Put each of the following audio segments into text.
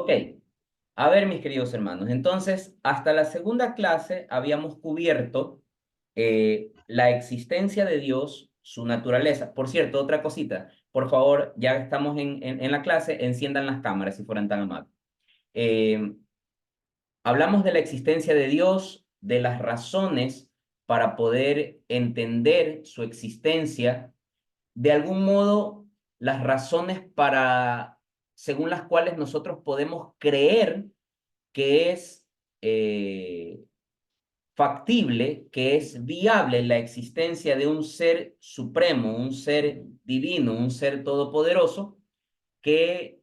Ok, a ver, mis queridos hermanos, entonces, hasta la segunda clase habíamos cubierto la existencia de Dios, su naturaleza. Por cierto, otra cosita, por favor, ya estamos en la clase, enciendan las cámaras si fueran tan amables. Eh, Hablamos de la existencia de Dios, de las razones para poder entender su existencia, de algún modo, las razones según las cuales nosotros podemos creer que es factible, que es viable la existencia de un ser supremo, un ser divino, un ser todopoderoso, que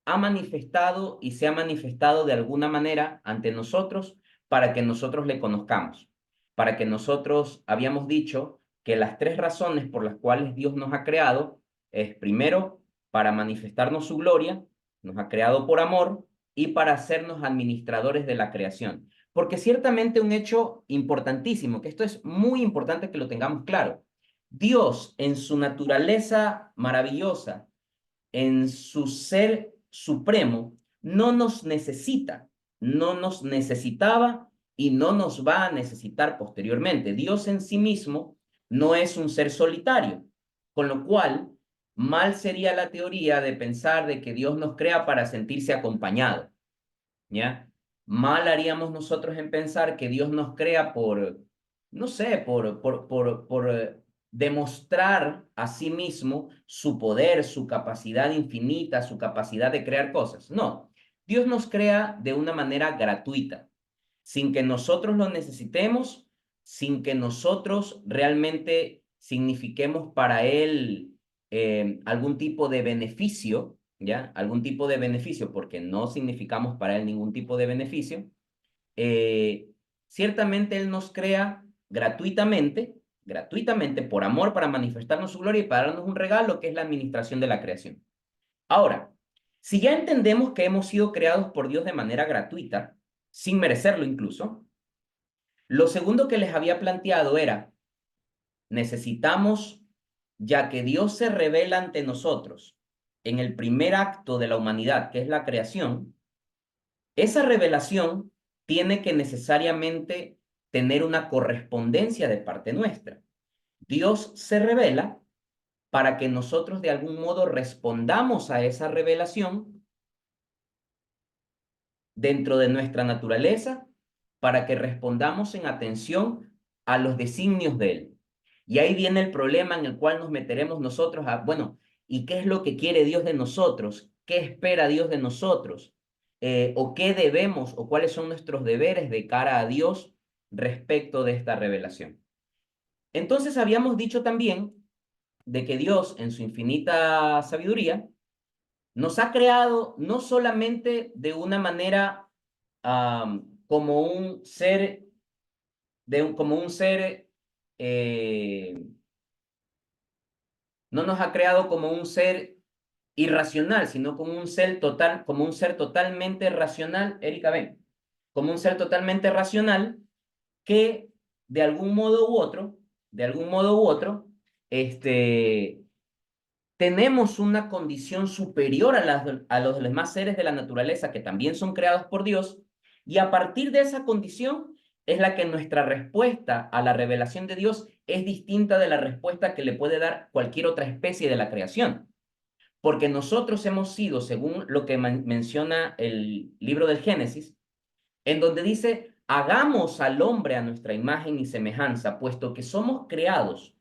ha manifestado y se ha manifestado de alguna manera ante nosotros para que nosotros le conozcamos, para que nosotros habíamos dicho que las tres razones por las cuales Dios nos ha creado es primero para manifestarnos su gloria, nos ha creado por amor y para hacernos administradores de la creación. Porque ciertamente un hecho importantísimo, que esto es muy importante que lo tengamos claro, Dios en su naturaleza maravillosa, en su ser supremo, no nos necesita, no nos necesitaba y no nos va a necesitar posteriormente. Dios en sí mismo no es un ser solitario, con lo cual mal sería la teoría de pensar de que Dios nos crea para sentirse acompañado, ¿ya? Mal haríamos nosotros en pensar que Dios nos crea no sé, por demostrar a sí mismo su poder, su capacidad infinita, su capacidad de crear cosas. No, Dios nos crea de una manera gratuita, sin que nosotros lo necesitemos, sin que nosotros realmente signifiquemos para Él algún tipo de beneficio, ¿ya? Algún tipo de beneficio, porque no significamos para Él ningún tipo de beneficio. eh, Ciertamente Él nos crea gratuitamente, por amor, para manifestarnos su gloria y para darnos un regalo que es la administración de la creación. Ahora, si ya entendemos que hemos sido creados por Dios de manera gratuita, sin merecerlo incluso, lo segundo que les había planteado era, necesitamos, ya que Dios se revela ante nosotros en el primer acto de la humanidad, que es la creación, esa revelación tiene que necesariamente tener una correspondencia de parte nuestra. Dios se revela para que nosotros de algún modo respondamos a esa revelación dentro de nuestra naturaleza, para que respondamos en atención a los designios de Él. Y ahí viene el problema en el cual nos meteremos nosotros bueno, ¿y qué es lo que quiere Dios de nosotros? ¿Qué espera Dios de nosotros? ¿O qué debemos o cuáles son nuestros deberes de cara a Dios respecto de esta revelación? Entonces habíamos dicho también de que Dios en su infinita sabiduría nos ha creado no solamente de una manera como un ser, como un ser, no nos ha creado como un ser irracional, sino como un ser totalmente racional, Erika, ven, como un ser totalmente racional que de algún modo u otro, de algún modo u otro, este, tenemos una condición superior a los demás seres de la naturaleza que también son creados por Dios, y a partir de esa condición es la que nuestra respuesta a la revelación de Dios es distinta de la respuesta que le puede dar cualquier otra especie de la creación. Porque nosotros hemos sido, según lo que menciona el libro del Génesis, en donde dice, hagamos al hombre a nuestra imagen y semejanza, puesto que somos creados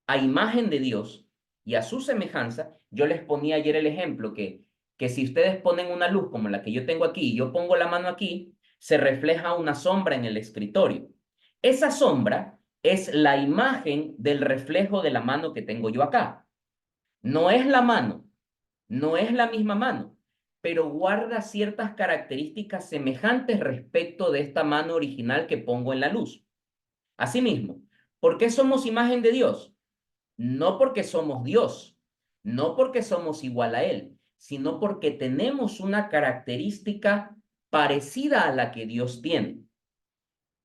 a imagen de Dios y a su semejanza. Yo les ponía ayer el ejemplo que si ustedes ponen una luz como la que yo tengo aquí y yo pongo la mano aquí, se refleja una sombra en el escritorio. Esa sombra es la imagen del reflejo de la mano que tengo yo acá. No es la mano, no es la misma mano, pero guarda ciertas características semejantes respecto de esta mano original que pongo en la luz. Asimismo, ¿por qué somos imagen de Dios? No porque somos Dios, no porque somos igual a Él, sino porque tenemos una característica parecida a la que Dios tiene.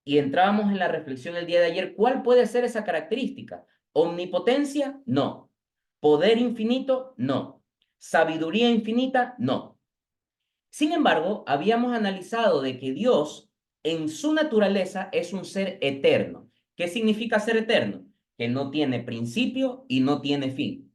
Y entrábamos en la reflexión el día de ayer, ¿cuál puede ser esa característica? ¿Omnipotencia? No. ¿Poder infinito? No. ¿Sabiduría infinita? No. Sin embargo, habíamos analizado de que Dios en su naturaleza es un ser eterno. ¿Qué significa ser eterno? Que no tiene principio y no tiene fin.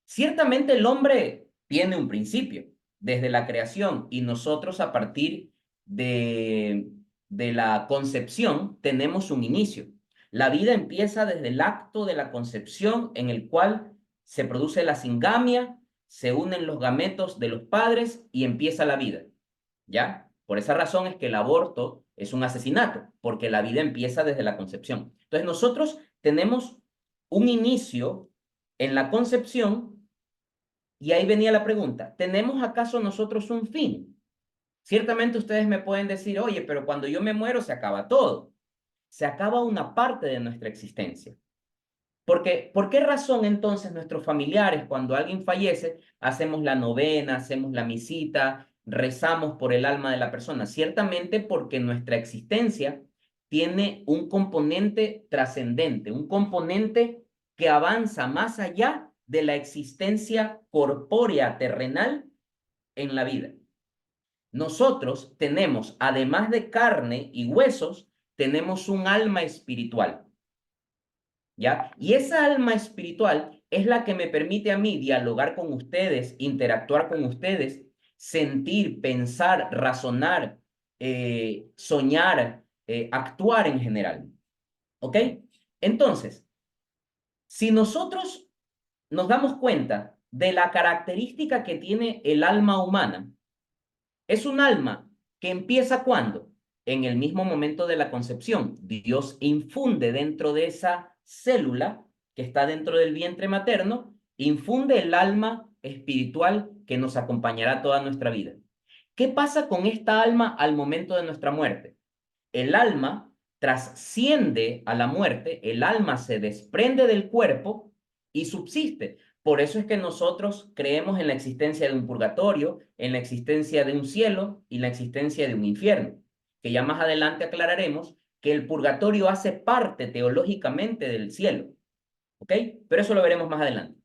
Ciertamente el hombre tiene un principio desde la creación y nosotros a partir de, de la concepción tenemos un inicio. La vida empieza desde el acto de la concepción en el cual se produce la singamia, se unen los gametos de los padres y empieza la vida. ¿Ya? Por esa razón es que el aborto es un asesinato, porque la vida empieza desde la concepción. Entonces nosotros tenemos un inicio en la concepción y ahí venía la pregunta, ¿tenemos acaso nosotros un fin? Ciertamente ustedes me pueden decir, oye, pero cuando yo me muero se acaba todo. Se acaba una parte de nuestra existencia. Porque, ¿por qué razón entonces nuestros familiares, cuando alguien fallece, hacemos la novena, hacemos la misita, rezamos por el alma de la persona? Ciertamente porque nuestra existencia tiene un componente trascendente, un componente que avanza más allá de la existencia corpórea terrenal en la vida. Nosotros tenemos, además de carne y huesos, tenemos un alma espiritual. ¿Ya? Y esa alma espiritual es la que me permite a mí dialogar con ustedes, interactuar con ustedes, sentir, pensar, razonar, soñar, actuar en general. ¿Ok? Entonces, si nosotros nos damos cuenta de la característica que tiene el alma humana, es un alma que empieza cuando, en el mismo momento de la concepción, Dios infunde dentro de esa célula que está dentro del vientre materno, infunde el alma espiritual que nos acompañará toda nuestra vida. ¿Qué pasa con esta alma al momento de nuestra muerte? El alma trasciende a la muerte, el alma se desprende del cuerpo y subsiste. Por eso es que nosotros creemos en la existencia de un purgatorio, en la existencia de un cielo y la existencia de un infierno, que ya más adelante aclararemos que el purgatorio hace parte teológicamente del cielo, ¿ok? Pero eso lo veremos más adelante,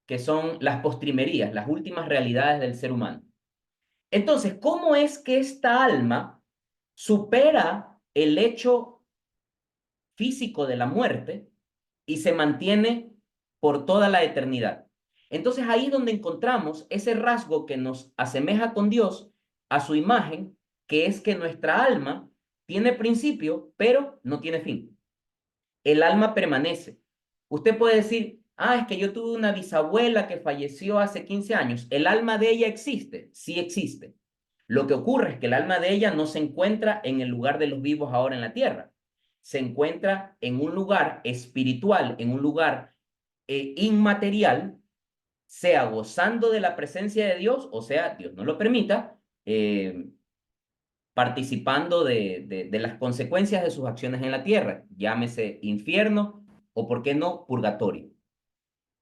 que son las postrimerías, las últimas realidades del ser humano. Entonces, ¿cómo es que esta alma supera el hecho físico de la muerte y se mantiene por toda la eternidad? Entonces ahí es donde encontramos ese rasgo que nos asemeja con Dios a su imagen, que es que nuestra alma tiene principio, pero no tiene fin. El alma permanece. Usted puede decir, ah, es que yo tuve una bisabuela que falleció hace 15 años. ¿El alma de ella existe? Sí existe. Lo que ocurre es que el alma de ella no se encuentra en el lugar de los vivos ahora en la tierra. Se encuentra en un lugar espiritual, en un lugar inmaterial, sea gozando de la presencia de Dios, o sea, Dios no lo permita, participando de las consecuencias de sus acciones en la tierra, llámese infierno o, ¿por qué no?, purgatorio.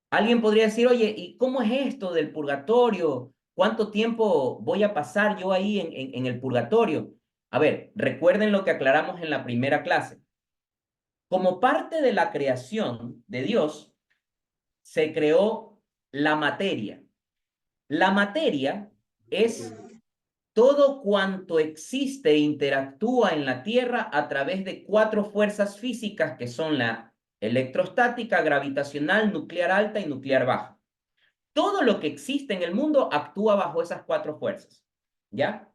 Alguien podría decir, oye, ¿y cómo es esto del purgatorio? ¿Cuánto tiempo voy a pasar yo ahí en el purgatorio? A ver, recuerden lo que aclaramos en la primera clase. Como parte de la creación de Dios, se creó la materia. La materia es todo cuanto existe e interactúa en la Tierra a través de cuatro fuerzas físicas que son la electrostática, gravitacional, nuclear alta y nuclear baja. Todo lo que existe en el mundo actúa bajo esas cuatro fuerzas, ¿ya?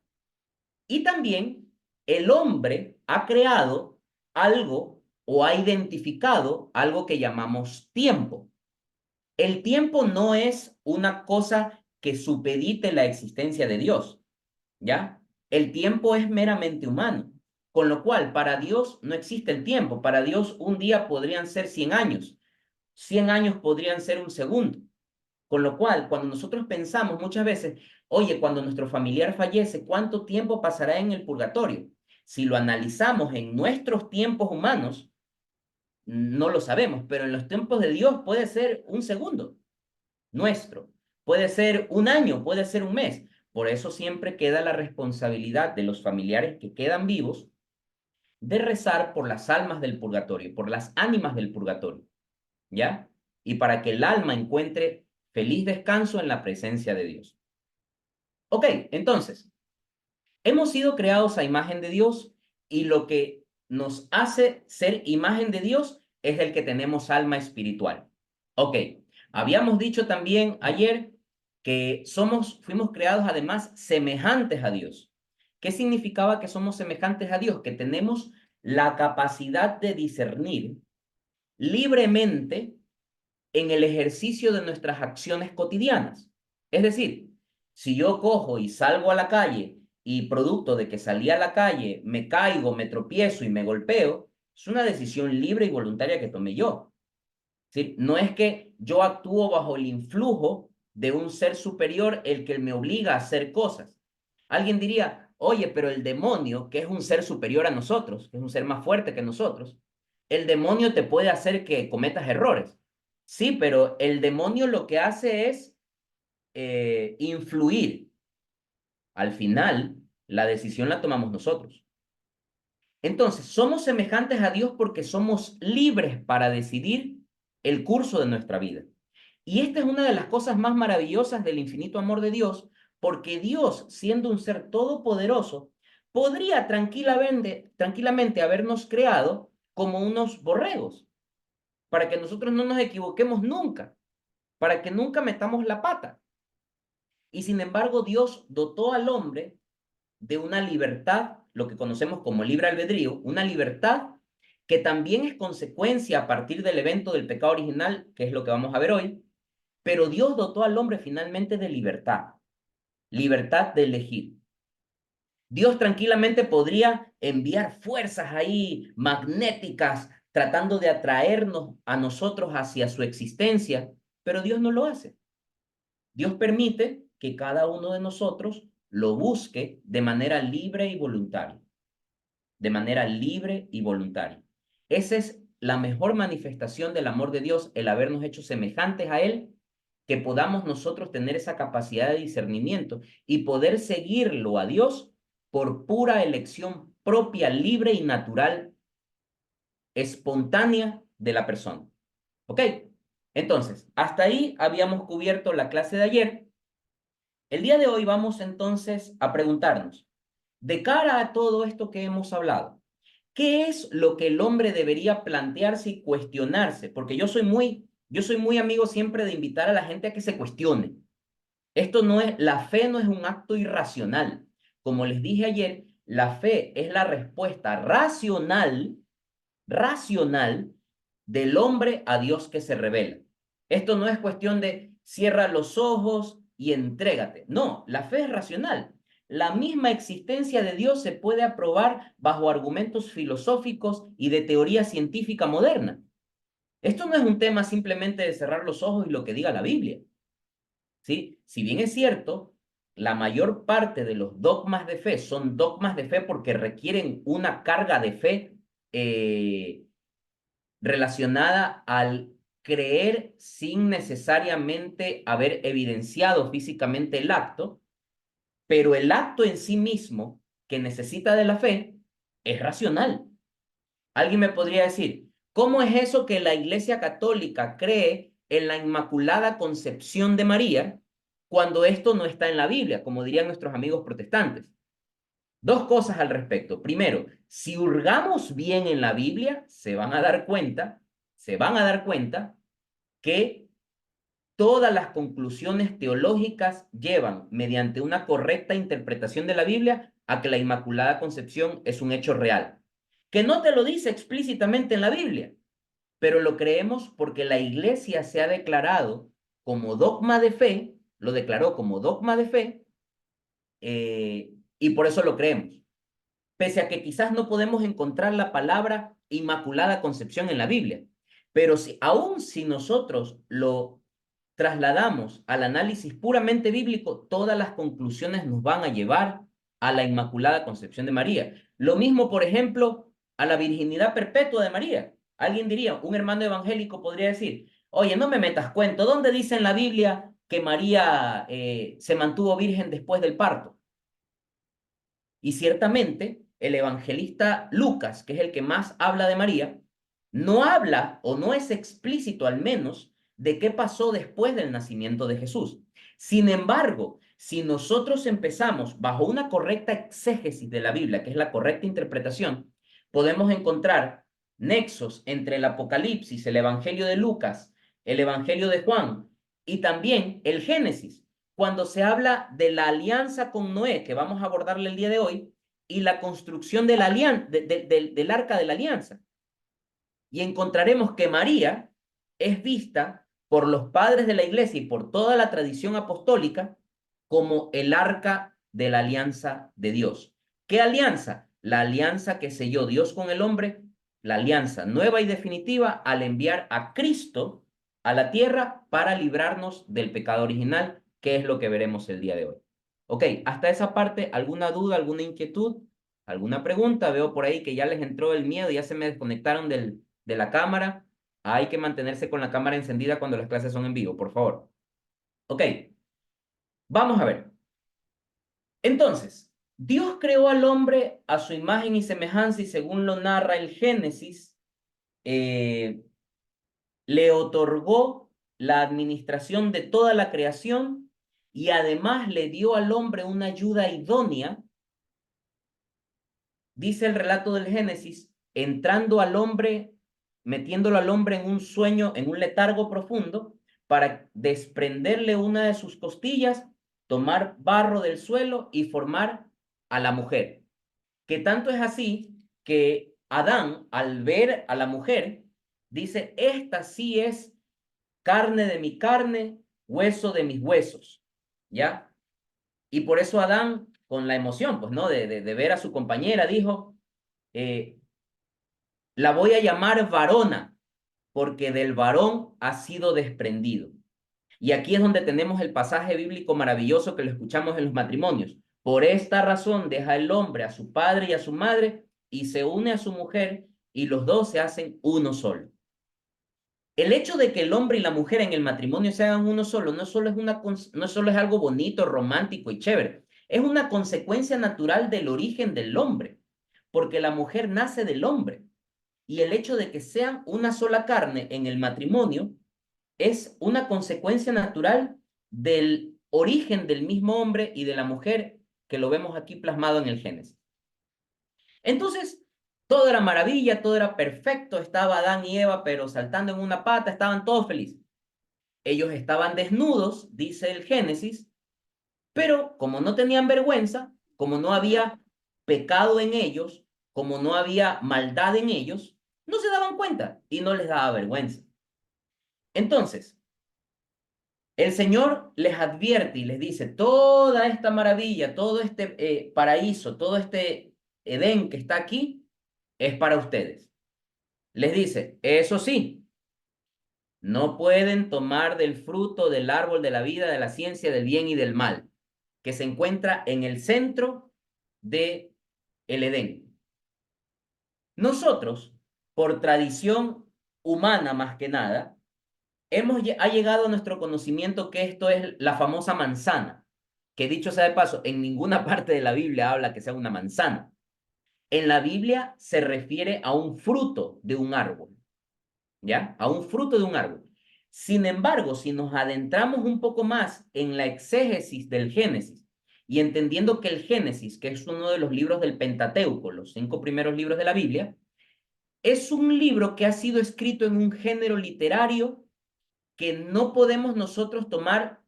Y también el hombre ha creado algo o ha identificado algo que llamamos tiempo. El tiempo no es una cosa que supedite la existencia de Dios, ¿ya? El tiempo es meramente humano, con lo cual para Dios no existe el tiempo. Para Dios un día podrían ser 100 años, 100 años podrían ser un segundo. Con lo cual, cuando nosotros pensamos muchas veces, oye, cuando nuestro familiar fallece, ¿cuánto tiempo pasará en el purgatorio? Si lo analizamos en nuestros tiempos humanos, no lo sabemos, pero en los tiempos de Dios puede ser un segundo nuestro, puede ser un año, puede ser un mes. Por eso siempre queda la responsabilidad de los familiares que quedan vivos de rezar por las almas del purgatorio, por las ánimas del purgatorio, ¿ya? Y para que el alma encuentre feliz descanso en la presencia de Dios. Ok, entonces, Hemos sido creados a imagen de Dios y lo que nos hace ser imagen de Dios es el que tenemos alma espiritual. Ok, habíamos dicho también ayer que fuimos creados además semejantes a Dios. ¿Qué significaba que somos semejantes a Dios? Que tenemos la capacidad de discernir libremente en el ejercicio de nuestras acciones cotidianas. Es decir, si yo cojo y salgo a la calle y producto de que salí a la calle me caigo, me tropiezo y me golpeo, es una decisión libre y voluntaria que tomé yo. ¿Sí? No es que yo actúo bajo el influjo de un ser superior el que me obliga a hacer cosas. Alguien diría, oye, pero el demonio, que es un ser superior a nosotros, que es un ser más fuerte que nosotros, el demonio te puede hacer que cometas errores. Sí, pero el demonio lo que hace es influir. Al final, la decisión la tomamos nosotros. Entonces, somos semejantes a Dios porque somos libres para decidir el curso de nuestra vida. Y esta es una de las cosas más maravillosas del infinito amor de Dios, porque Dios, siendo un ser todopoderoso, podría tranquilamente habernos creado como unos borregos, para que nosotros no nos equivoquemos nunca, para que nunca metamos la pata. Y sin embargo, Dios dotó al hombre de una libertad, lo que conocemos como libre albedrío, una libertad que también es consecuencia a partir del evento del pecado original, que es lo que vamos a ver hoy, pero Dios dotó al hombre finalmente de libertad, libertad de elegir. Dios tranquilamente podría enviar fuerzas ahí magnéticas tratando de atraernos a nosotros hacia su existencia, pero Dios no lo hace. Dios permite que cada uno de nosotros lo busque de manera libre y voluntaria, de manera libre y voluntaria. Esa es la mejor manifestación del amor de Dios, el habernos hecho semejantes a Él, que podamos nosotros tener esa capacidad de discernimiento y poder seguirlo a Dios por pura elección propia, libre y natural, espontánea de la persona. ¿Ok? Entonces, hasta ahí habíamos cubierto la clase de ayer. El día de hoy vamos entonces a preguntarnos, de cara a todo esto que hemos hablado, ¿qué es lo que el hombre debería plantearse y cuestionarse? Porque yo soy muy amigo siempre de invitar a la gente a que se cuestione. La fe no es un acto irracional. Como les dije ayer, la fe es la respuesta racional del hombre a Dios que se revela. Esto no es cuestión de cierra los ojos y entrégate. No, la fe es racional. La misma existencia de Dios se puede aprobar bajo argumentos filosóficos y de teoría científica moderna. Esto no es un tema simplemente de cerrar los ojos y lo que diga la Biblia. ¿Sí? Si bien es cierto, la mayor parte de los dogmas de fe son dogmas de fe porque requieren una carga de fe relacionada al creer sin necesariamente haber evidenciado físicamente el acto, pero el acto en sí mismo que necesita de la fe es racional. Alguien me podría decir, ¿cómo es eso que la Iglesia Católica cree en la Inmaculada Concepción de María cuando esto no está en la Biblia, como dirían nuestros amigos protestantes? Dos cosas al respecto. Primero, si hurgamos bien en la Biblia, se van a dar cuenta que todas las conclusiones teológicas llevan, mediante una correcta interpretación de la Biblia, a que la Inmaculada Concepción es un hecho real. Que no te lo dice explícitamente en la Biblia, pero lo creemos porque la Iglesia se ha declarado como dogma de fe, lo declaró como dogma de fe, y por eso lo creemos. Pese a que quizás no podemos encontrar la palabra Inmaculada Concepción en la Biblia. Pero aún si nosotros lo trasladamos al análisis puramente bíblico, todas las conclusiones nos van a llevar a la Inmaculada Concepción de María. Lo mismo, por ejemplo, a la virginidad perpetua de María. Alguien diría, un hermano evangélico podría decir, oye, no me metas cuento, ¿dónde dice en la Biblia que María se mantuvo virgen después del parto? Y ciertamente el evangelista Lucas, que es el que más habla de María, no habla o no es explícito al menos de qué pasó después del nacimiento de Jesús. Sin embargo, Si nosotros empezamos bajo una correcta exégesis de la Biblia, que es la correcta interpretación, podemos encontrar nexos entre el Apocalipsis, el Evangelio de Lucas, el Evangelio de Juan y también el Génesis, cuando se habla de la alianza con Noé, que vamos a abordarle el día de hoy, y la construcción de del arca de la alianza. Y encontraremos que María es vista por los padres de la iglesia y por toda la tradición apostólica como el arca de la alianza de Dios. ¿Qué alianza? La alianza que selló Dios con el hombre, la alianza nueva y definitiva al enviar a Cristo a la tierra para librarnos del pecado original, que es lo que veremos el día de hoy. Ok, hasta esa parte, ¿alguna duda, alguna inquietud, alguna pregunta? Veo por ahí que ya les entró el miedo, ya se me desconectaron de la cámara. Hay que mantenerse con la cámara encendida cuando las clases son en vivo, por favor. Ok, vamos a ver. Entonces, Dios creó al hombre a su imagen y semejanza y según lo narra el Génesis, eh, le otorgó la administración de toda la creación y además le dio al hombre una ayuda idónea. Dice el relato del Génesis, entrando al hombre, metiéndolo al hombre en un sueño, en un letargo profundo, para desprenderle una de sus costillas, tomar barro del suelo y formar a la mujer. Que tanto es así que Adán, al ver a la mujer, dice, esta sí es carne de mi carne, hueso de mis huesos, ¿ya? Y por eso Adán, con la emoción, pues, ¿no? De ver a su compañera, dijo, eh, la voy a llamar varona, porque del varón ha sido desprendido. Y aquí es donde tenemos el pasaje bíblico maravilloso que lo escuchamos en los matrimonios. Por esta razón deja el hombre a su padre y a su madre y se une a su mujer y los dos se hacen uno solo. El hecho de que el hombre y la mujer en el matrimonio se hagan uno solo no solo es algo bonito, romántico y chévere, es una consecuencia natural del origen del hombre, porque la mujer nace del hombre. Y el hecho de que sean una sola carne en el matrimonio es una consecuencia natural del origen del mismo hombre y de la mujer que lo vemos aquí plasmado en el Génesis. Entonces, todo era maravilla, todo era perfecto, estaba Adán y Eva, pero saltando en una pata, estaban todos felices. Ellos estaban desnudos, dice el Génesis, pero como no tenían vergüenza, como no había pecado en ellos, como no había maldad en ellos, no se daban cuenta y no les daba vergüenza. Entonces, el Señor les advierte y les dice, toda esta maravilla, todo este paraíso, todo este Edén que está aquí, es para ustedes. Les dice, eso sí, no pueden tomar del fruto del árbol de la vida, de la ciencia, del bien y del mal, que se encuentra en el centro de el Edén. Nosotros, por tradición humana más que nada, ha llegado a nuestro conocimiento que esto es la famosa manzana, que dicho sea de paso, en ninguna parte de la Biblia habla que sea una manzana. En la Biblia se refiere a un fruto de un árbol, ¿ya? A un fruto de un árbol. Sin embargo, si nos adentramos un poco más en la exégesis del Génesis y entendiendo que el Génesis, que es uno de los libros del Pentateuco, los 5 primeros libros de la Biblia, es un libro que ha sido escrito en un género literario que no podemos nosotros tomar.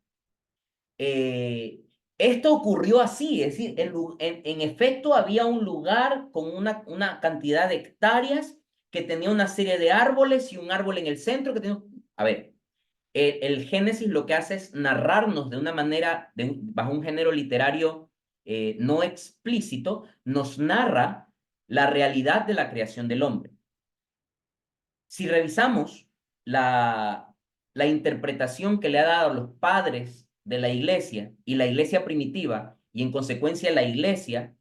Esto ocurrió así, es decir, en efecto había un lugar con una cantidad de hectáreas que tenía una serie de árboles y un árbol en el centro que tenía. A ver, el Génesis lo que hace es narrarnos de una manera, bajo un género literario no explícito, nos narra la realidad de la creación del hombre. Si revisamos la interpretación que le ha dado los padres de la iglesia y la iglesia primitiva, y en consecuencia la iglesia,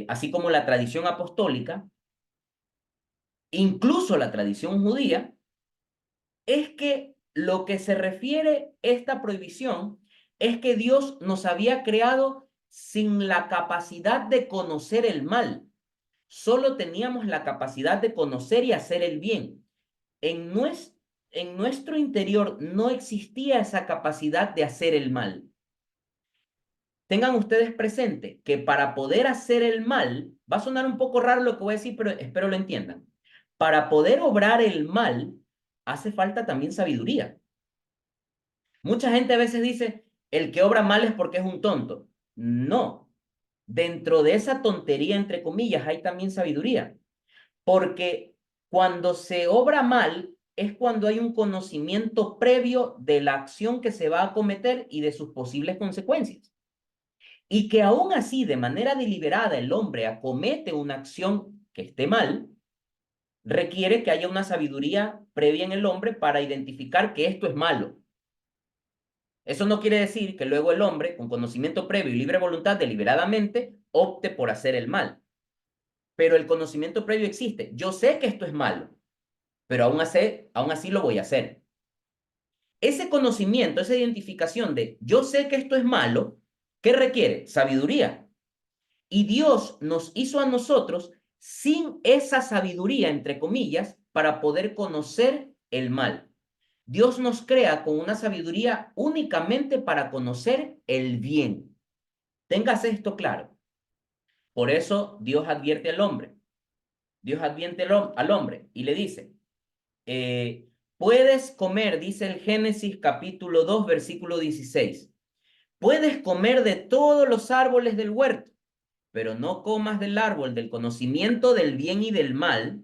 así como la tradición apostólica, incluso la tradición judía, es que lo que se refiere esta prohibición es que Dios nos había creado sin la capacidad de conocer el mal. Solo teníamos la capacidad de conocer y hacer el bien. En, en nuestro interior no existía esa capacidad de hacer el mal. tengan ustedes presente que para poder hacer el mal, va a sonar un poco raro lo que voy a decir, pero espero lo entiendan. Para poder obrar el mal, hace falta también sabiduría. Mucha gente a veces dice, el que obra mal es porque es un tonto. No, dentro de esa tontería, entre comillas, hay también sabiduría. Porque cuando se obra mal es cuando hay un conocimiento previo de la acción que se va a cometer y de sus posibles consecuencias. Y que aún así, de manera deliberada, el hombre acomete una acción que esté mal, requiere que haya una sabiduría previa en el hombre para identificar que esto es malo. Eso no quiere decir que luego el hombre, con conocimiento previo y libre voluntad, deliberadamente opte por hacer el mal. Pero el conocimiento previo existe. Yo sé que esto es malo, pero aún así lo voy a hacer. Ese conocimiento, esa identificación de yo sé que esto es malo, ¿qué requiere? Sabiduría. Y Dios nos hizo a nosotros sin esa sabiduría, entre comillas, para poder conocer el mal. Dios nos crea con una sabiduría únicamente para conocer el bien. Téngase esto claro. Por eso Dios advierte al hombre. Dios advierte al hombre y le dice, puedes comer, dice el Génesis capítulo 2, versículo 16. Puedes comer de todos los árboles del huerto, pero no comas del árbol del conocimiento del bien y del mal.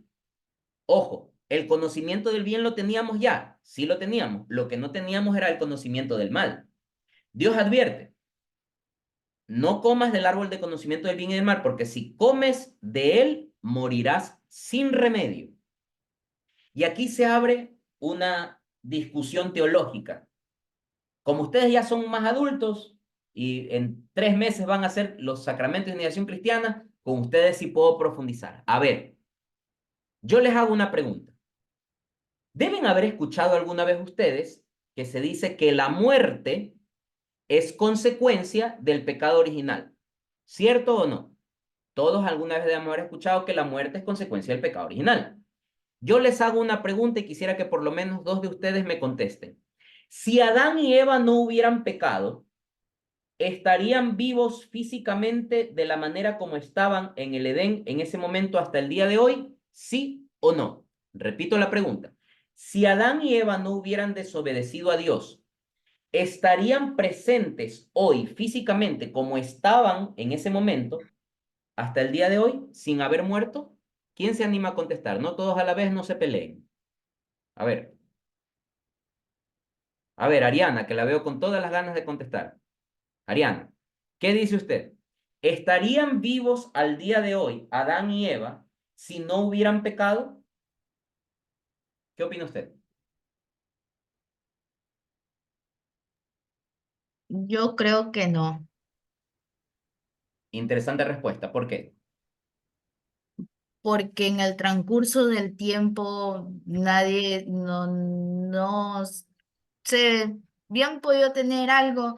Ojo, el conocimiento del bien lo teníamos ya, sí lo teníamos. Lo que no teníamos era el conocimiento del mal. Dios advierte, no comas del árbol de conocimiento del bien y del mal, porque si comes de él, morirás sin remedio. Y aquí se abre una discusión teológica. Como ustedes ya son más adultos y en 3 meses van a hacer los sacramentos de iniciación cristiana, con ustedes sí puedo profundizar. A ver, yo les hago una pregunta. Deben haber escuchado alguna vez ustedes que se dice que la muerte es consecuencia del pecado original. ¿Cierto o no? Todos alguna vez debemos haber escuchado que la muerte es consecuencia del pecado original. Yo les hago una pregunta y quisiera que por lo menos dos de ustedes me contesten. Si Adán y Eva no hubieran pecado, ¿estarían vivos físicamente de la manera como estaban en el Edén en ese momento hasta el día de hoy? ¿Sí o no? Repito la pregunta. Si Adán y Eva no hubieran desobedecido a Dios, ¿estarían presentes hoy físicamente como estaban en ese momento hasta el día de hoy sin haber muerto? ¿Quién se anima a contestar? No todos a la vez, no se peleen. A ver, Ariana, que la veo con todas las ganas de contestar. Ariana, ¿qué dice usted? ¿Estarían vivos al día de hoy Adán y Eva si no hubieran pecado? ¿Qué opina usted? Yo creo que no, Interesante respuesta. ¿Por qué? porque en el transcurso del tiempo nadie, no se habían podido tener algo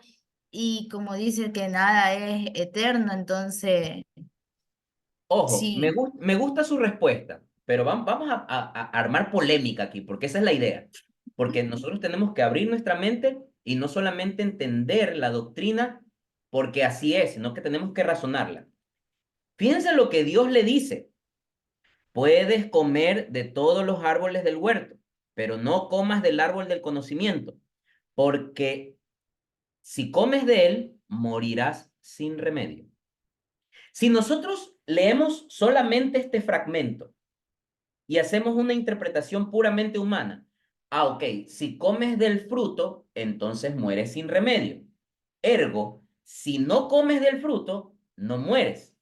y como dice que nada es eterno, entonces Ojo, sí, me gusta su respuesta, pero vamos a armar polémica aquí, porque esa es la idea. Porque nosotros tenemos que abrir nuestra mente y no solamente entender la doctrina porque así es, sino que tenemos que razonarla. Fíjense lo que Dios le dice. Puedes comer de todos los árboles del huerto, pero no comas del árbol del conocimiento, porque si comes de él, morirás sin remedio. Si nosotros leemos solamente este fragmento y hacemos una interpretación puramente humana, ok, si comes del fruto, entonces mueres sin remedio. Ergo, si no comes del fruto, no mueres.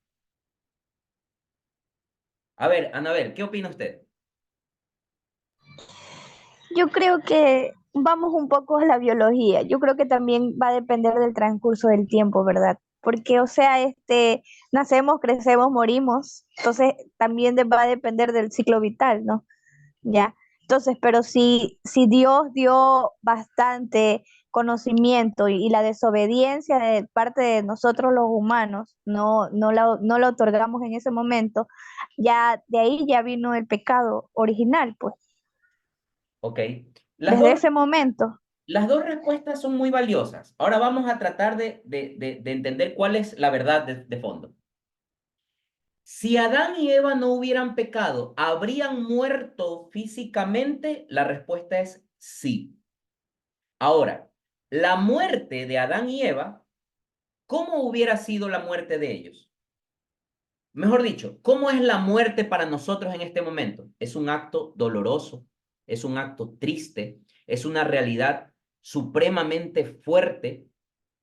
A ver, Anabel, ¿qué opina usted? Yo creo que vamos un poco a la biología. Yo creo que también va a depender del transcurso del tiempo, ¿verdad? Porque, o sea, nacemos, crecemos, morimos. Entonces, también va a depender del ciclo vital, ¿no? Ya. Entonces, pero si Dios dio bastante conocimiento y la desobediencia de parte de nosotros los humanos, no la otorgamos en ese momento, ya de ahí ya vino el pecado original, pues, Ok, las desde dos, ese momento. las dos respuestas son muy valiosas. Ahora vamos a tratar de entender cuál es la verdad de fondo. Si Adán y Eva no hubieran pecado, ¿habrían muerto físicamente? La respuesta es sí. Ahora, la muerte de Adán y Eva, ¿cómo hubiera sido la muerte de ellos? Mejor dicho, ¿cómo es la muerte para nosotros en este momento? Es un acto doloroso, es un acto triste, es una realidad supremamente fuerte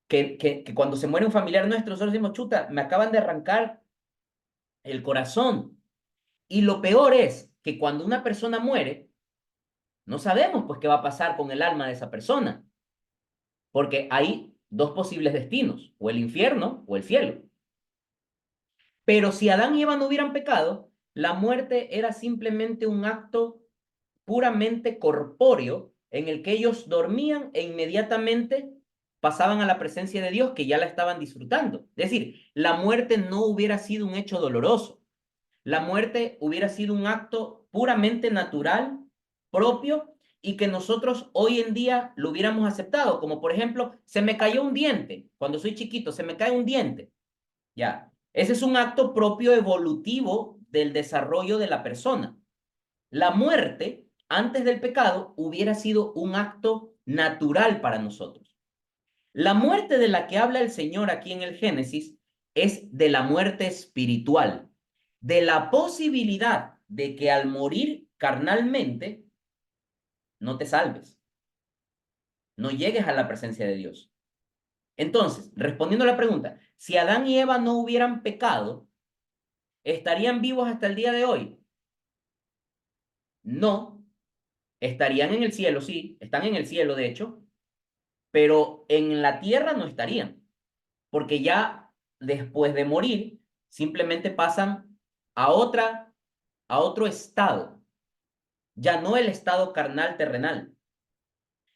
que cuando se muere un familiar nuestro, nosotros decimos, chuta, me acaban de arrancar el corazón. Y lo peor es que cuando una persona muere, no sabemos pues qué va a pasar con el alma de esa persona, porque hay dos posibles destinos, o el infierno o el cielo. Pero si Adán y Eva no hubieran pecado, la muerte era simplemente un acto puramente corpóreo en el que ellos dormían e inmediatamente pasaban a la presencia de Dios que ya la estaban disfrutando. Es decir, la muerte no hubiera sido un hecho doloroso. La muerte hubiera sido un acto puramente natural, propio, y que nosotros hoy en día lo hubiéramos aceptado, como por ejemplo, se me cayó un diente, cuando soy chiquito, se me cae un diente, ya. Ese es un acto propio evolutivo del desarrollo de la persona. La muerte, antes del pecado, hubiera sido un acto natural para nosotros. La muerte de la que habla el Señor aquí en el Génesis es de la muerte espiritual, de la posibilidad de que al morir carnalmente no te salves, no llegues a la presencia de Dios. Entonces, respondiendo a la pregunta, si Adán y Eva no hubieran pecado, ¿estarían vivos hasta el día de hoy? No, estarían en el cielo, sí, están en el cielo de hecho, pero en la tierra no estarían, porque ya después de morir simplemente pasan a a otro estado, ya no el estado carnal terrenal,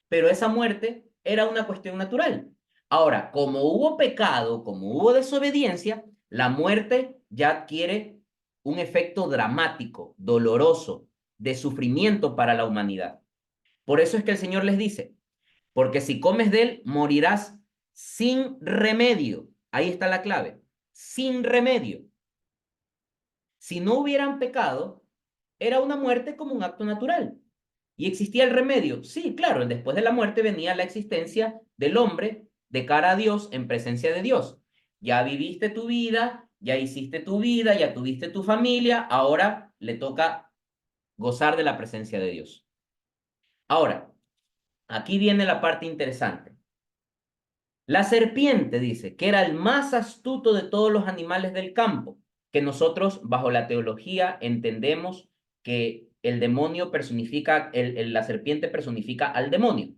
pero esa muerte era una cuestión natural. Ahora, como hubo pecado, como hubo desobediencia, la muerte ya adquiere un efecto dramático, doloroso, de sufrimiento para la humanidad. Por eso es que el Señor les dice, porque si comes de él, morirás sin remedio. Ahí está la clave, sin remedio. Si no hubieran pecado, era una muerte como un acto natural. ¿Y existía el remedio? Sí, claro, después de la muerte venía la existencia del hombre de cara a Dios en presencia de Dios. Ya viviste tu vida, ya hiciste tu vida, ya tuviste tu familia, ahora le toca gozar de la presencia de Dios. Ahora, aquí viene la parte interesante. La serpiente dice que era el más astuto de todos los animales del campo, que nosotros bajo la teología entendemos que el demonio personifica, la serpiente personifica al demonio.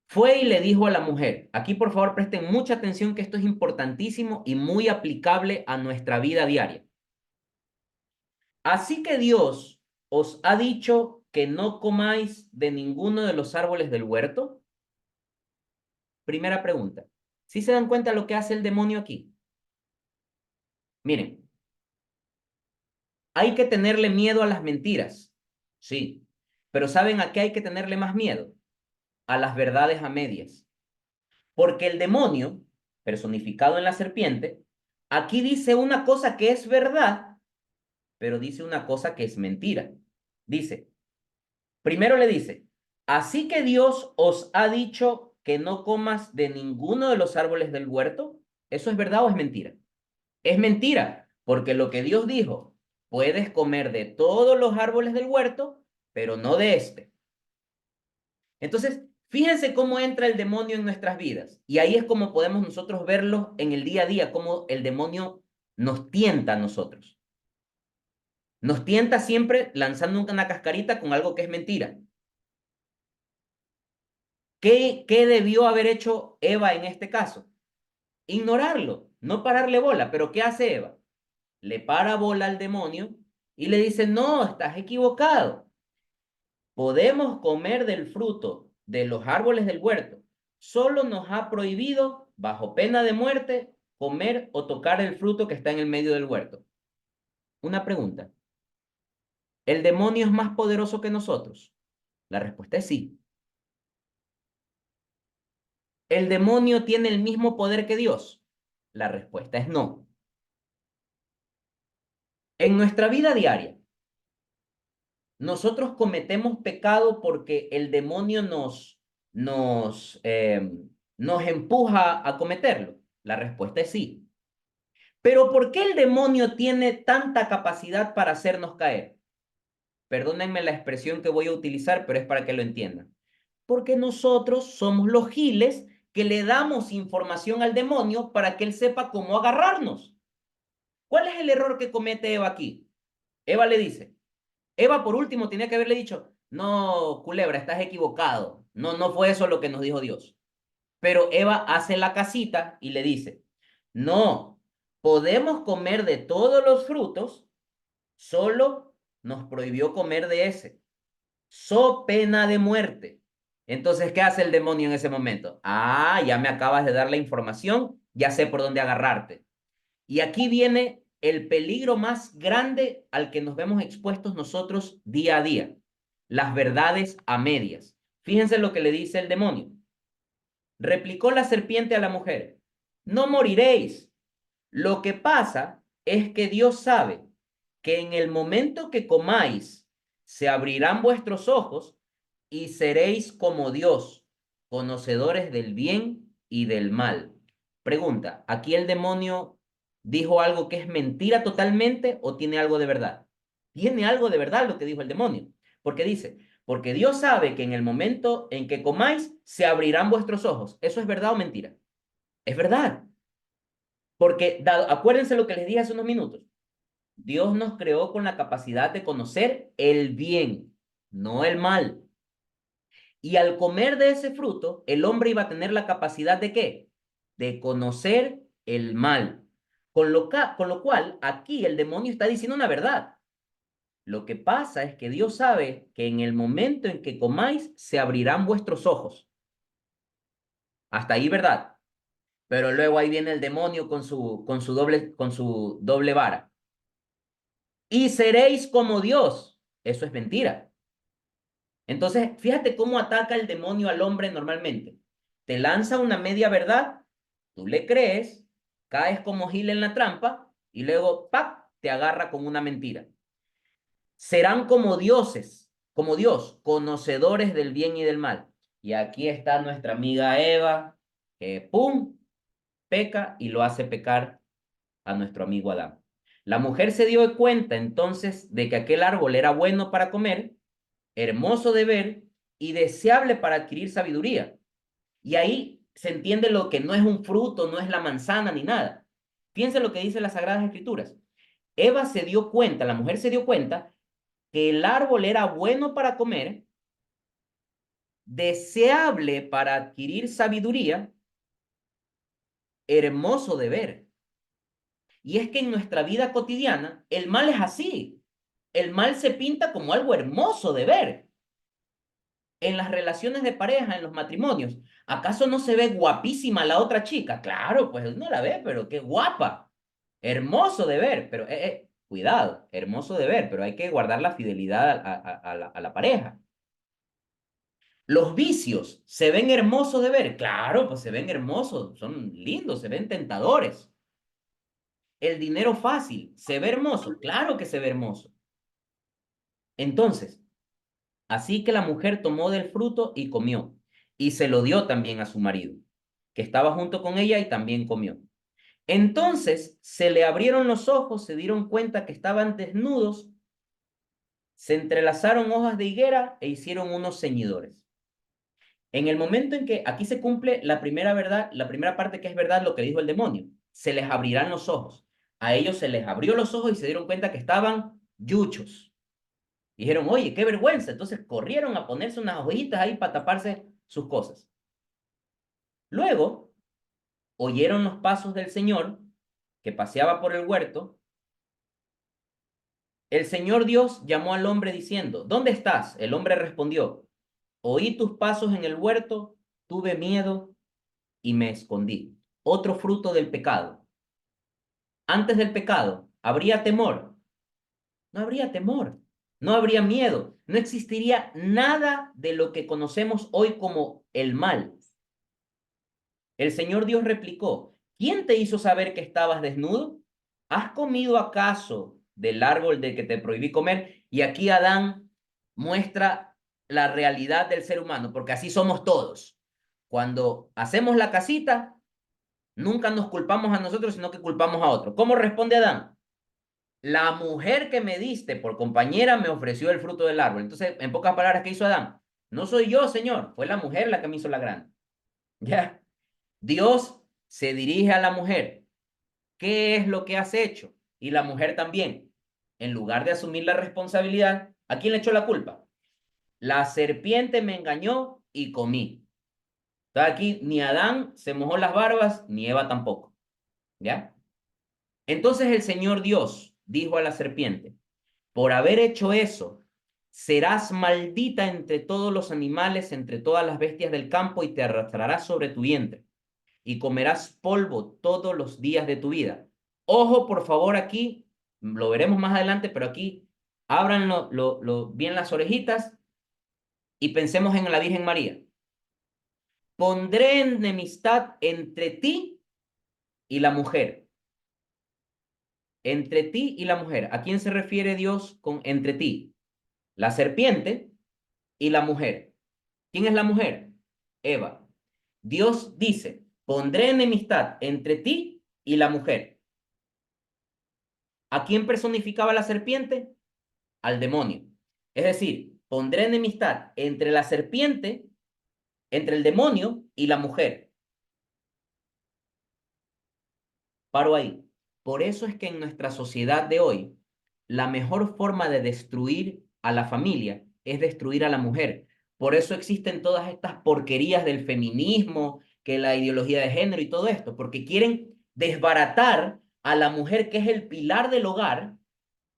Fue y le dijo a la mujer, aquí por favor presten mucha atención que esto es importantísimo y muy aplicable a nuestra vida diaria. Así que Dios os ha dicho que no comáis de ninguno de los árboles del huerto. Primera pregunta. ¿Sí se dan cuenta lo que hace el demonio aquí? Miren, hay que tenerle miedo a las mentiras, sí, pero ¿saben a qué hay que tenerle más miedo? A las verdades a medias. Porque el demonio, personificado en la serpiente, aquí dice una cosa que es verdad, pero dice una cosa que es mentira. Dice, primero le dice, así que Dios os ha dicho que no comas de ninguno de los árboles del huerto. ¿Eso es verdad o es mentira? Es mentira, porque lo que Dios dijo, puedes comer de todos los árboles del huerto, pero no de este. Entonces, fíjense cómo entra el demonio en nuestras vidas. Y ahí es como podemos nosotros verlo en el día a día, cómo el demonio nos tienta a nosotros. Nos tienta siempre lanzando una cascarita con algo que es mentira. ¿Qué debió haber hecho Eva en este caso? Ignorarlo, no pararle bola. Pero ¿qué hace Eva? Le para bola al demonio y le dice, no, estás equivocado. Podemos comer del fruto de los árboles del huerto. Solo nos ha prohibido, bajo pena de muerte, comer o tocar el fruto que está en el medio del huerto. Una pregunta. ¿El demonio es más poderoso que nosotros? La respuesta es sí. ¿El demonio tiene el mismo poder que Dios? La respuesta es no. En nuestra vida diaria, nosotros cometemos pecado porque el demonio nos empuja a cometerlo. La respuesta es sí. Pero ¿por qué el demonio tiene tanta capacidad para hacernos caer? Perdónenme la expresión que voy a utilizar, pero es para que lo entiendan. Porque nosotros somos los giles que le damos información al demonio para que él sepa cómo agarrarnos. ¿Cuál es el error que comete Eva aquí? Eva le dice, Eva por último tenía que haberle dicho, no, culebra, estás equivocado. No, no fue eso lo que nos dijo Dios. Pero Eva hace la casita y le dice, no, podemos comer de todos los frutos, solo nos prohibió comer de ese. So pena de muerte. Entonces, ¿qué hace el demonio en ese momento? Ah, ya me acabas de dar la información, ya sé por dónde agarrarte. Y aquí viene el peligro más grande al que nos vemos expuestos nosotros día a día. Las verdades a medias. Fíjense lo que le dice el demonio. Replicó la serpiente a la mujer, no moriréis. Lo que pasa es que Dios sabe que en el momento que comáis, se abrirán vuestros ojos y seréis como Dios, conocedores del bien y del mal. Pregunta, ¿aquí el demonio dijo algo que es mentira totalmente o tiene algo de verdad? Tiene algo de verdad lo que dijo el demonio, porque dice, porque Dios sabe que en el momento en que comáis, se abrirán vuestros ojos. ¿Eso es verdad o mentira? Es verdad, porque acuérdense lo que les dije hace unos minutos. Dios nos creó con la capacidad de conocer el bien, no el mal. Y al comer de ese fruto, el hombre iba a tener la capacidad de ¿qué? De conocer el mal. Con lo cual, aquí el demonio está diciendo una verdad. Lo que pasa es que Dios sabe que en el momento en que comáis, se abrirán vuestros ojos. Hasta ahí, ¿verdad? Pero luego ahí viene el demonio con su doble vara. Y seréis como Dios. Eso es mentira. Entonces, fíjate cómo ataca el demonio al hombre normalmente. Te lanza una media verdad, tú le crees, caes como gil en la trampa y luego, ¡pac!, te agarra con una mentira. Serán como dioses, como Dios, conocedores del bien y del mal. Y aquí está nuestra amiga Eva, que ¡pum!, peca y lo hace pecar a nuestro amigo Adán. La mujer se dio cuenta entonces de que aquel árbol era bueno para comer, hermoso de ver y deseable para adquirir sabiduría. Y ahí se entiende lo que no es un fruto, no es la manzana ni nada. Fíjense lo que dice las Sagradas Escrituras. Eva se dio cuenta, la mujer se dio cuenta que el árbol era bueno para comer, deseable para adquirir sabiduría, hermoso de ver. Y es que en nuestra vida cotidiana el mal es así. El mal se pinta como algo hermoso de ver. En las relaciones de pareja, en los matrimonios, ¿acaso no se ve guapísima la otra chica? Claro, pues uno la ve, pero qué guapa. Hermoso de ver, pero cuidado, hermoso de ver, pero hay que guardar la fidelidad a la pareja. Los vicios se ven hermosos de ver, claro, pues se ven hermosos, son lindos, se ven tentadores. El dinero fácil, ¿se ve hermoso? Claro que se ve hermoso. Entonces, así que la mujer tomó del fruto y comió, y se lo dio también a su marido, que estaba junto con ella y también comió. Entonces se le abrieron los ojos, se dieron cuenta que estaban desnudos, se entrelazaron hojas de higuera e hicieron unos ceñidores. En el momento en que aquí se cumple la primera verdad, la primera parte que es verdad, lo que dijo el demonio, se les abrirán los ojos. A ellos se les abrió los ojos y se dieron cuenta que estaban yuchos. Dijeron, oye, qué vergüenza. Entonces corrieron a ponerse unas hojitas ahí para taparse sus cosas. Luego oyeron los pasos del Señor que paseaba por el huerto. El Señor Dios llamó al hombre diciendo, ¿dónde estás? El hombre respondió, oí tus pasos en el huerto, tuve miedo y me escondí. Otro fruto del pecado. Antes del pecado, ¿habría temor? No habría temor, no habría miedo, no existiría nada de lo que conocemos hoy como el mal. El Señor Dios replicó, ¿quién te hizo saber que estabas desnudo? ¿Has comido acaso del árbol del que te prohibí comer? Y aquí Adán muestra la realidad del ser humano, porque así somos todos. Cuando hacemos la casita, nunca nos culpamos a nosotros, sino que culpamos a otro. ¿Cómo responde Adán? La mujer que me diste por compañera me ofreció el fruto del árbol. Entonces, en pocas palabras, ¿qué hizo Adán? No soy yo, Señor, fue la mujer la que me hizo la grande. ¿Ya? Dios se dirige a la mujer. ¿Qué es lo que has hecho? Y la mujer también. En lugar de asumir la responsabilidad, ¿a quién le echó la culpa? La serpiente me engañó y comí. Entonces aquí ni Adán se mojó las barbas, ni Eva tampoco. ¿Ya? Entonces el Señor Dios dijo a la serpiente, por haber hecho eso, serás maldita entre todos los animales, entre todas las bestias del campo, y te arrastrarás sobre tu vientre, y comerás polvo todos los días de tu vida. Ojo, por favor, aquí, lo veremos más adelante, pero aquí abran bien las orejitas y pensemos en la Virgen María. Pondré enemistad entre ti y la mujer. Entre ti y la mujer. ¿A quién se refiere Dios con entre ti? La serpiente y la mujer. ¿Quién es la mujer? Eva. Dios dice, pondré enemistad entre ti y la mujer. ¿A quién personificaba la serpiente? Al demonio. Es decir, pondré enemistad entre la serpiente, entre el demonio y la mujer. Paro ahí. Por eso es que en nuestra sociedad de hoy, la mejor forma de destruir a la familia es destruir a la mujer. Por eso existen todas estas porquerías del feminismo, que la ideología de género y todo esto, porque quieren desbaratar a la mujer que es el pilar del hogar,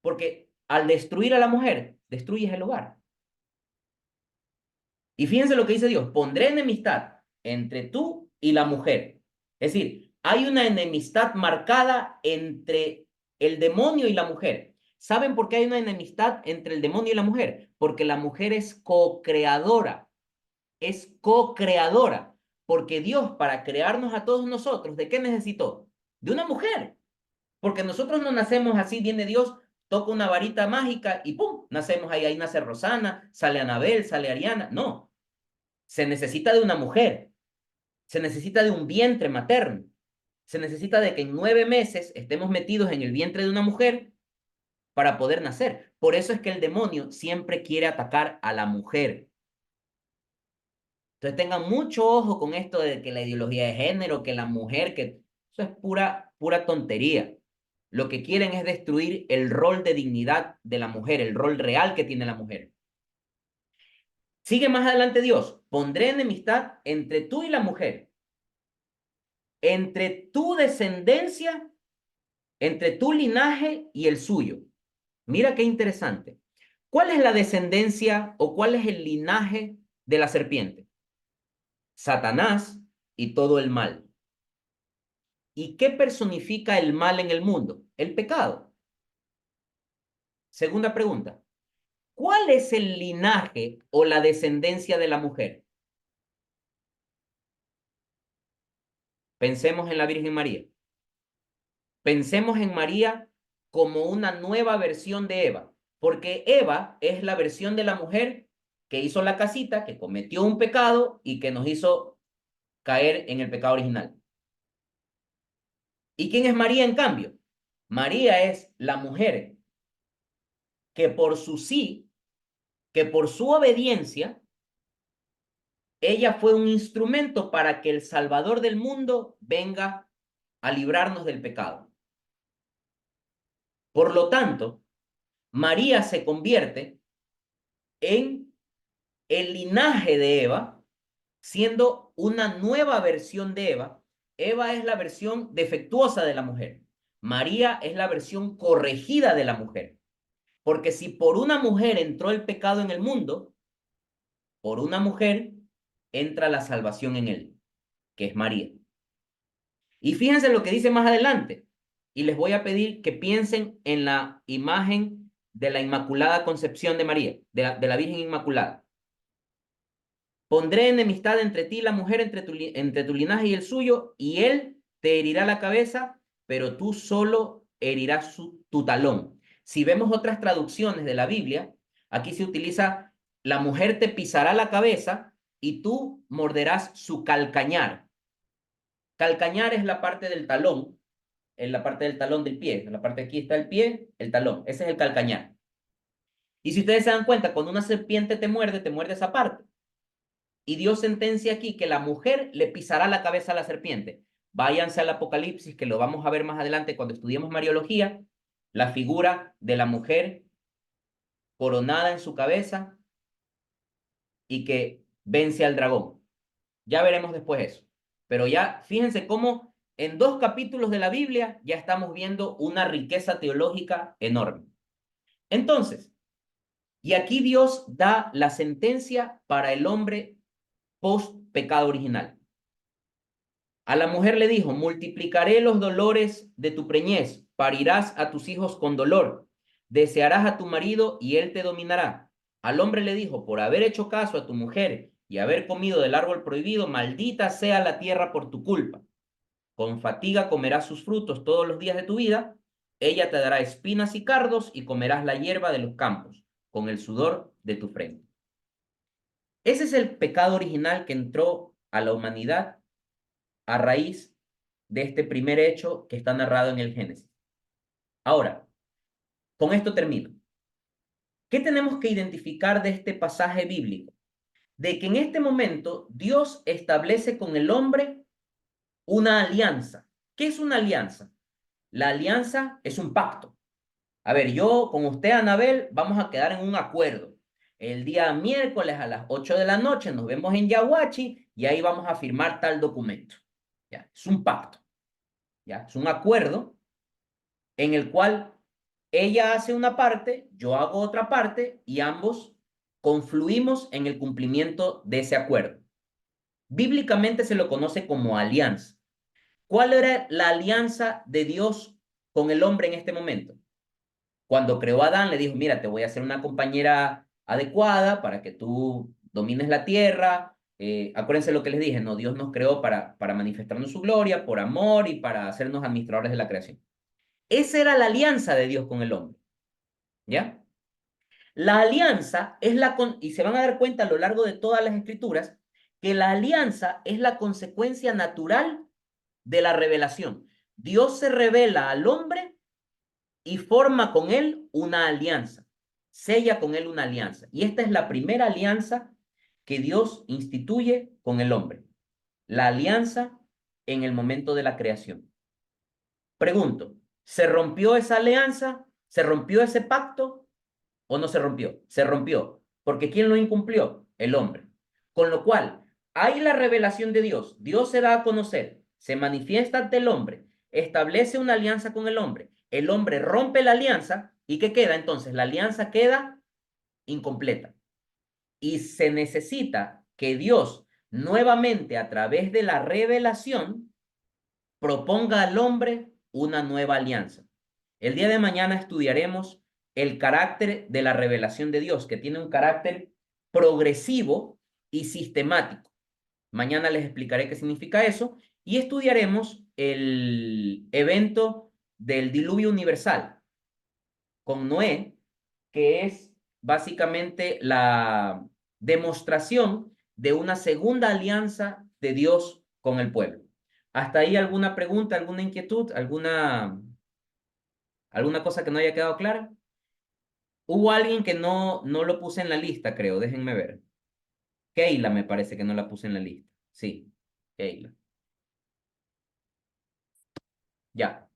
porque al destruir a la mujer, destruyes el hogar. Y fíjense lo que dice Dios, pondré enemistad entre tú y la mujer. Es decir, hay una enemistad marcada entre el demonio y la mujer. ¿Saben por qué hay una enemistad entre el demonio y la mujer? Porque la mujer es co-creadora, es co-creadora. Porque Dios, para crearnos a todos nosotros, ¿de qué necesitó? De una mujer. Porque nosotros no nacemos así, viene Dios, toca una varita mágica y ¡pum! Nacemos ahí, ahí nace Rosana, sale Anabel, sale Ariana. No, se necesita de una mujer, se necesita de un vientre materno, se necesita de que en 9 meses estemos metidos en el vientre de una mujer para poder nacer. Por eso es que el demonio siempre quiere atacar a la mujer. Entonces tengan mucho ojo con esto de que la ideología de género, que la mujer, que eso es pura tontería. Lo que quieren es destruir el rol de dignidad de la mujer, el rol real que tiene la mujer. Sigue más adelante Dios, pondré enemistad entre tú y la mujer, entre tu descendencia, entre tu linaje y el suyo. Mira qué interesante. ¿Cuál es la descendencia o cuál es el linaje de la serpiente? Satanás y todo el mal. ¿Y qué personifica el mal en el mundo? El pecado. Segunda pregunta. ¿Cuál es el linaje o la descendencia de la mujer? Pensemos en la Virgen María. Pensemos en María como una nueva versión de Eva, porque Eva es la versión de la mujer que hizo la casita, que cometió un pecado y que nos hizo caer en el pecado original. ¿Y quién es María en cambio? María es la mujer que por su sí, que por su obediencia, ella fue un instrumento para que el Salvador del mundo venga a librarnos del pecado. Por lo tanto, María se convierte en el linaje de Eva, siendo una nueva versión de Eva. Eva es la versión defectuosa de la mujer. María es la versión corregida de la mujer. Porque si por una mujer entró el pecado en el mundo, por una mujer entra la salvación en él, que es María. Y fíjense lo que dice más adelante. Y les voy a pedir que piensen en la imagen de la Inmaculada Concepción de María, de la Virgen Inmaculada. Pondré enemistad entre ti y la mujer, entre tu linaje y el suyo, y él te herirá la cabeza, pero tú solo herirás tu talón. Si vemos otras traducciones de la Biblia, aquí se utiliza, la mujer te pisará la cabeza y tú morderás su calcañar. Calcañar es la parte del talón, en la parte del talón del pie. En la parte de aquí está el pie, el talón. Ese es el calcañar. Y si ustedes se dan cuenta, cuando una serpiente te muerde esa parte. Y Dios sentencia aquí que la mujer le pisará la cabeza a la serpiente. Váyanse al Apocalipsis, que lo vamos a ver más adelante cuando estudiemos Mariología, la figura de la mujer coronada en su cabeza y que vence al dragón. Ya veremos después eso. Pero ya fíjense cómo en 2 capítulos de la Biblia ya estamos viendo una riqueza teológica enorme. Entonces, y aquí Dios da la sentencia para el hombre post pecado original. A la mujer le dijo, multiplicaré los dolores de tu preñez, parirás a tus hijos con dolor, desearás a tu marido y él te dominará. Al hombre le dijo, por haber hecho caso a tu mujer y haber comido del árbol prohibido, maldita sea la tierra por tu culpa. Con fatiga comerás sus frutos todos los días de tu vida, ella te dará espinas y cardos y comerás la hierba de los campos, con el sudor de tu frente. Ese es el pecado original que entró a la humanidad a raíz de este primer hecho que está narrado en el Génesis. Ahora, con esto termino. ¿Qué tenemos que identificar de este pasaje bíblico? De que en este momento Dios establece con el hombre una alianza. ¿Qué es una alianza? La alianza es un pacto. A ver, yo con usted, Anabel, vamos a quedar en un acuerdo. El día miércoles a las 8 de la noche nos vemos en Yaguachi y ahí vamos a firmar tal documento. ¿Ya? Es un pacto. ¿Ya? Es un acuerdo en el cual ella hace una parte, yo hago otra parte y ambos confluimos en el cumplimiento de ese acuerdo. Bíblicamente se lo conoce como alianza. ¿Cuál era la alianza de Dios con el hombre en este momento? Cuando creó a Adán, le dijo, mira, te voy a hacer una compañera adecuada para que tú domines la tierra. Acuérdense lo que les dije, no, Dios nos creó para manifestarnos su gloria, por amor y para hacernos administradores de la creación. Esa era la alianza de Dios con el hombre, ¿ya? La alianza es y se van a dar cuenta a lo largo de todas las escrituras, que la alianza es la consecuencia natural de la revelación. Dios se revela al hombre y forma con él una alianza, sella con él una alianza. Y esta es la primera alianza que Dios instituye con el hombre, la alianza en el momento de la creación. Pregunto, ¿se rompió esa alianza? ¿Se rompió ese pacto? ¿O no se rompió? Se rompió. Porque ¿quién lo incumplió? El hombre. Con lo cual, hay la revelación de Dios. Dios se da a conocer, se manifiesta ante el hombre, establece una alianza con el hombre. El hombre rompe la alianza y ¿qué queda entonces? La alianza queda incompleta. Y se necesita que Dios nuevamente a través de la revelación proponga al hombre una nueva alianza. El día de mañana estudiaremos el carácter de la revelación de Dios, que tiene un carácter progresivo y sistemático. Mañana les explicaré qué significa eso y estudiaremos el evento del diluvio universal con Noé, que es básicamente la demostración de una segunda alianza de Dios con el pueblo. ¿Hasta ahí alguna pregunta, alguna inquietud, alguna cosa que no haya quedado clara? Hubo alguien que no lo puse en la lista, creo, déjenme ver. Keila me parece que no la puse en la lista. Sí, Keila. Ya.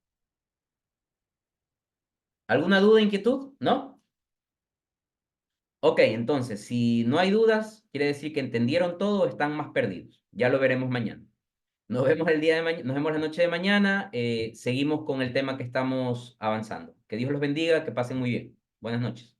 ¿Alguna duda, inquietud? ¿No? Ok, entonces, si no hay dudas, quiere decir que entendieron todo o están más perdidos. Ya lo veremos mañana. Nos vemos el día de mañana, nos vemos la noche de mañana. Seguimos con el tema que estamos avanzando. Que Dios los bendiga, que pasen muy bien. Buenas noches.